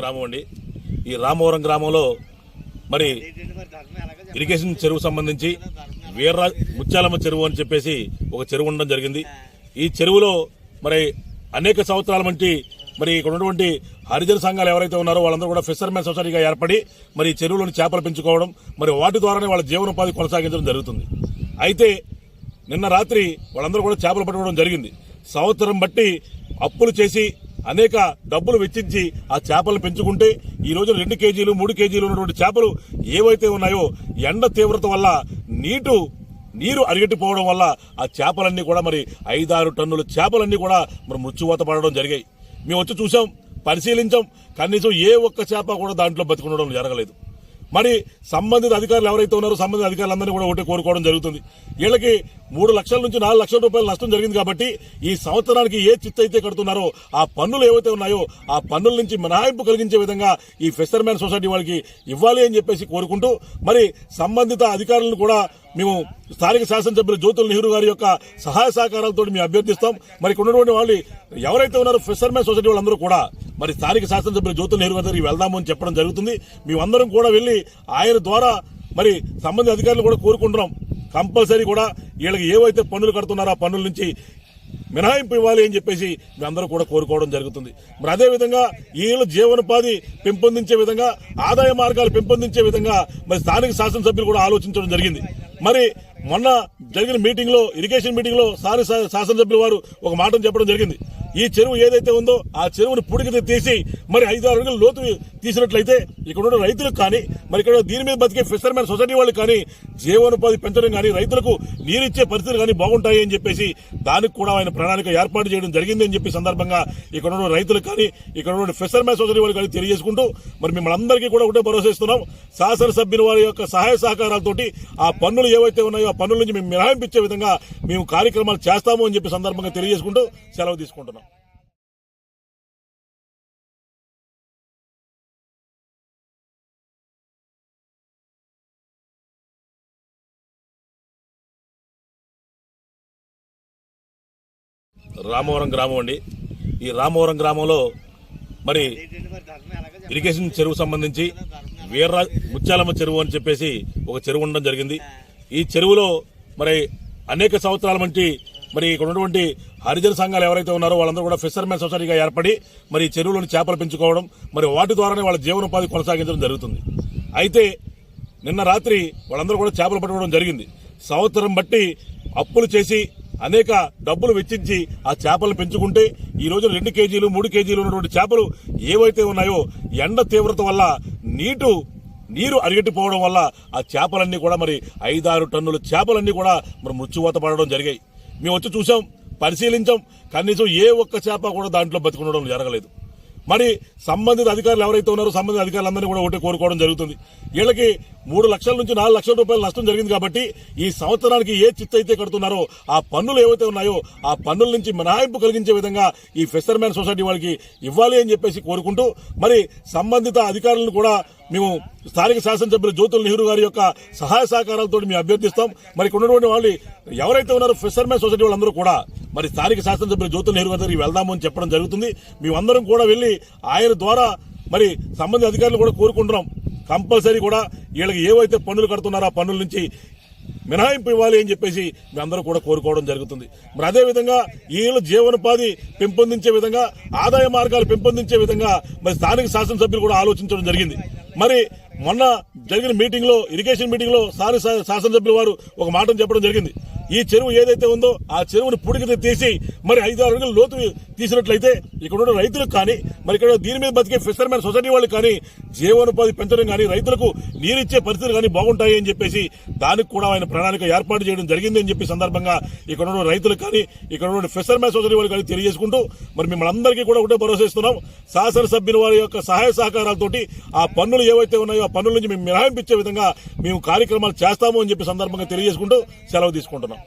గ్రామం అండి. ఈ రామవరం గ్రామంలో మరి ఇరిగేషన్ చెరువు సంబంధించి ముత్యాలమ్మ చెరువు అని చెప్పేసి ఒక చెరువు ఉండడం జరిగింది. ఈ చెరువులో మరి అనేక సంవత్సరాల నుంచి మరి ఇక్కడ ఉన్నటువంటి హరిజన సంఘాలు ఎవరైతే ఉన్నారో వాళ్ళందరూ కూడా ఫిషర్మెన్ సొసైటీగా ఏర్పడి మరి ఈ చెరువులోని చేపలు పెంచుకోవడం, మరి వాటి ద్వారానే వాళ్ళ జీవనోపాధి కొనసాగించడం జరుగుతుంది. అయితే నిన్న రాత్రి వాళ్ళందరూ కూడా చేపలు పట్టుకోవడం జరిగింది. సంవత్సరం బట్టి అప్పులు చేసి అనేక డబ్బులు వెచ్చించి ఆ చేపలను పెంచుకుంటే ఈ రోజు 2 కేజీలు 3 కేజీలు ఉన్నటువంటి చేపలు ఏవైతే ఉన్నాయో ఎండ తీవ్రత వల్ల నీరు అరిగట్టిపోవడం వల్ల ఆ చేపలన్నీ కూడా మరి 5-6 టన్నుల చేపలన్నీ కూడా మరి మృత్యువాత పడడం జరిగాయి. మేము వచ్చి చూసాం, పరిశీలించాం, కనీసం ఏ ఒక్క చేప కూడా దాంట్లో బతికుండడం జరగలేదు. మరి సంబంధిత అధికారులు ఎవరైతే ఉన్నారో సంబంధిత అధికారులందరినీ కూడా ఒకటి కోరుకోవడం జరుగుతుంది. వీళ్ళకి 3 లక్షల నుంచి 4 లక్షల రూపాయలు నష్టం జరిగింది కాబట్టి ఈ సంవత్సరానికి ఏ చిత్తు అయితే కడుతున్నారో ఆ పన్నులు ఏవైతే ఉన్నాయో ఆ పన్నుల నుంచి మినహాయింపు కలిగించే విధంగా ఈ ఫిషర్మెన్ సొసైటీ వాళ్ళకి ఇవ్వాలి అని చెప్పేసి కోరుకుంటూ మరి సంబంధిత అధికారులను కూడా మేము స్థానిక శాసనసభ్యులు జ్యోతుల్ నెహ్రూ గారి యొక్క సహాయ సహకారాలతో మేము అభ్యర్థిస్తాం. మరి ఇక్కడ ఉన్నటువంటి వాళ్ళు ఎవరైతే ఉన్నారో ఫిషర్మెన్ సొసైటీ వాళ్ళందరూ కూడా మరి స్థానిక శాసనసభ్యులు జ్యోతుల్ నెహ్రూ గారి దగ్గరికి వెళ్దాము అని చెప్పడం జరుగుతుంది. మేమందరం కూడా వెళ్లి ఆయన ద్వారా మరి సంబంధిత అధికారులు కూడా కోరుకుంటున్నాం, కంపల్సరీ కూడా వీళ్ళకి ఏవైతే పన్నులు కడుతున్నారో ఆ పన్నుల నుంచి మినహాయింపు ఇవ్వాలి అని చెప్పేసి మేమందరూ కూడా కోరుకోవడం జరుగుతుంది. మరి అదేవిధంగా వీళ్ళ జీవనోపాధి పెంపొందించే విధంగా, ఆదాయ మార్గాలు పెంపొందించే విధంగా మరి స్థానిక శాసనసభ్యులు కూడా ఆలోచించడం జరిగింది. మరి మొన్న జరిగిన మీటింగ్ లో, ఇరిగేషన్ మీటింగ్ లో శాసనసభ్యులు వారు ఒక మాట చెప్పడం జరిగింది. ఈ చెరువు ఏదైతే ఉందో ఆ చెరువుని పుడికి తీసి మరి 5-6 అడుగుల లోతు తీసినట్లయితే ఇక్కడ ఉన్న రైతులకు కానీ మరి ఇక్కడ దీని మీద బతికే ఫిషర్మెన్ సొసైటీ వాళ్ళకి కానీ జీవనోపాధి పెంచడం కానీ రైతులకు నీరిచ్చే పరిస్థితులు కానీ బాగుంటాయి అని చెప్పేసి దానికి కూడా ఆయన ప్రణాళిక ఏర్పాటు చేయడం జరిగింది అని చెప్పి సందర్భంగా ఇక్కడ ఉన్న రైతులకు కానీ ఇక్కడ ఉన్న ఫిషర్మెన్ సొసైటీ వాళ్ళకి కానీ తెలియజేసుకుంటూ మరి మిమ్మల్ని అందరికీ కూడా ఒకటే భరోసా ఇస్తున్నాం. శాసనసభ్యుల వారి యొక్క సహాయ సహకారాలతోటి ఆ పన్నులు ఏవైతే ఉన్నాయో ఆ పన్నుల నుంచి మేము మినహాయింపించే విధంగా మేము కార్యక్రమాలు చేస్తాము అని చెప్పి సందర్భంగా తెలియజేసుకుంటూ సెలవు తీసుకుంటున్నాం. రామవరం గ్రామం అండి. ఈ రామవరం గ్రామంలో మరి ఇరిగేషన్ చెరువు సంబంధించి ముత్యాలమ్మ చెరువు అని చెప్పేసి ఒక చెరువు ఉండడం జరిగింది. ఈ చెరువులో మరి అనేక సంవత్సరాల నుంచి మరి ఇక్కడ ఉన్నటువంటి హరిజన సంఘాలు ఎవరైతే ఉన్నారో వాళ్ళందరూ కూడా ఫిషర్మెన్ సొసైటీగా ఏర్పడి మరి ఈ చెరువులోని చేపలు పెంచుకోవడం, మరి వాటి ద్వారానే వాళ్ళ జీవనోపాధి కొనసాగించడం జరుగుతుంది. అయితే నిన్న రాత్రి వాళ్ళందరూ కూడా చేపలు పట్టుకోవడం జరిగింది. సంవత్సరం బట్టి అప్పులు చేసి అనేక డబ్బులు వెచ్చించి ఆ చేపలను పెంచుకుంటే ఈ రోజు 2 కేజీలు 3 కేజీలు ఉన్నటువంటి చేపలు ఏవైతే ఉన్నాయో ఎండ తీవ్రత వల్ల నీరు అరిగట్టిపోవడం వల్ల ఆ చేపలన్నీ కూడా మరి 5-6 టన్నుల చేపలన్నీ కూడా మరి మృత్యువాత పడడం జరిగాయి. మేము వచ్చి చూసాం, పరిశీలించాం, కనీసం ఏ ఒక్క చేప కూడా దాంట్లో బతికుండడం జరగలేదు. మరి సంబంధిత అధికారులు ఎవరైతే ఉన్నారో సంబంధిత అధికారులందరినీ కూడా ఒకటి కోరుకోవడం జరుగుతుంది. వీళ్ళకి 3 లక్షల నుంచి 4 లక్షల రూపాయలు నష్టం జరిగింది కాబట్టి ఈ సంవత్సరానికి ఏ చిత్తు అయితే కడుతున్నారో ఆ పన్నులు ఏవైతే ఉన్నాయో ఆ పన్నుల నుంచి మినహాయింపు కలిగించే విధంగా ఈ ఫిషర్మెన్ సొసైటీ వాళ్ళకి ఇవ్వాలి అని చెప్పేసి కోరుకుంటూ మరి సంబంధిత అధికారులను కూడా మేము స్థానిక శాసనసభ్యులు జ్యోతుల్ నెహ్రూ గారి యొక్క సహాయ సహకారాలతో మేము అభ్యర్థిస్తాం. మరి ఇక్కడ ఉన్నటువంటి వాళ్ళు ఎవరైతే ఉన్నారో ఫిషర్మెన్ సొసైటీ వాళ్ళందరూ కూడా మరి స్థానిక శాసనసభ్యులు జ్యోతుల్ నెహ్రూ గారి దగ్గరికి వెళ్దాము అని చెప్పడం జరుగుతుంది. మేమందరం కూడా వెళ్లి ఆయన ద్వారా మరి సంబంధిత అధికారులు కూడా కోరుకుంటున్నాం, కంపల్సరీ కూడా వీళ్ళకి ఏవైతే పన్నులు కడుతున్నారో ఆ పన్నుల నుంచి మినహాయింపు ఇవ్వాలి అని చెప్పేసి మేమందరూ కూడా కోరుకోవడం జరుగుతుంది. మరి అదేవిధంగా వీళ్ళ జీవనోపాధి పెంపొందించే విధంగా, ఆదాయ మార్గాలు పెంపొందించే విధంగా మరి స్థానిక శాసనసభ్యులు కూడా ఆలోచించడం జరిగింది. మరి మొన్న జరిగిన మీటింగ్ లో, ఇరిగేషన్ మీటింగ్ లో శాసనసభ్యుల వారు ఒక మాట చెప్పడం జరిగింది. ఈ చెరువు ఏదైతే ఉందో ఆ చెరువుని పుడికి తీసి మరి 5-6 అడుగుల లోతు తీసినట్లయితే ఇక్కడ ఉన్న రైతులకు కానీ మరి ఇక్కడ దీని మీద బతికే ఫిషర్మెన్ సొసైటీ వాళ్ళకి కానీ జీవనోపాధి పెంచడం కానీ రైతులకు నీరిచ్చే పరిస్థితులు కానీ బాగుంటాయి అని చెప్పేసి దానికి కూడా ఆయన ప్రణాళిక ఏర్పాటు చేయడం జరిగింది అని చెప్పి సందర్భంగా ఇక్కడ ఉన్న రైతులకు కానీ ఇక్కడ ఉన్న ఫిషర్మెన్ సొసైటీ వాళ్ళకి కానీ తెలియజేసుకుంటూ మరి మిమ్మల్ని అందరికీ కూడా ఒకటే భరోసా ఇస్తున్నాం. శాసనసభ్యుల వారి యొక్క సహాయ సహకారాలతోటి ఆ పన్నులు ఏవైతే ఉన్నాయో ఆ పన్నుల నుంచి మేము మినహాయింపించే విధంగా మేము కార్యక్రమాలు చేస్తాము అని చెప్పి సందర్భంగా తెలియజేసుకుంటూ సెలవు తీసుకుంటున్నాం.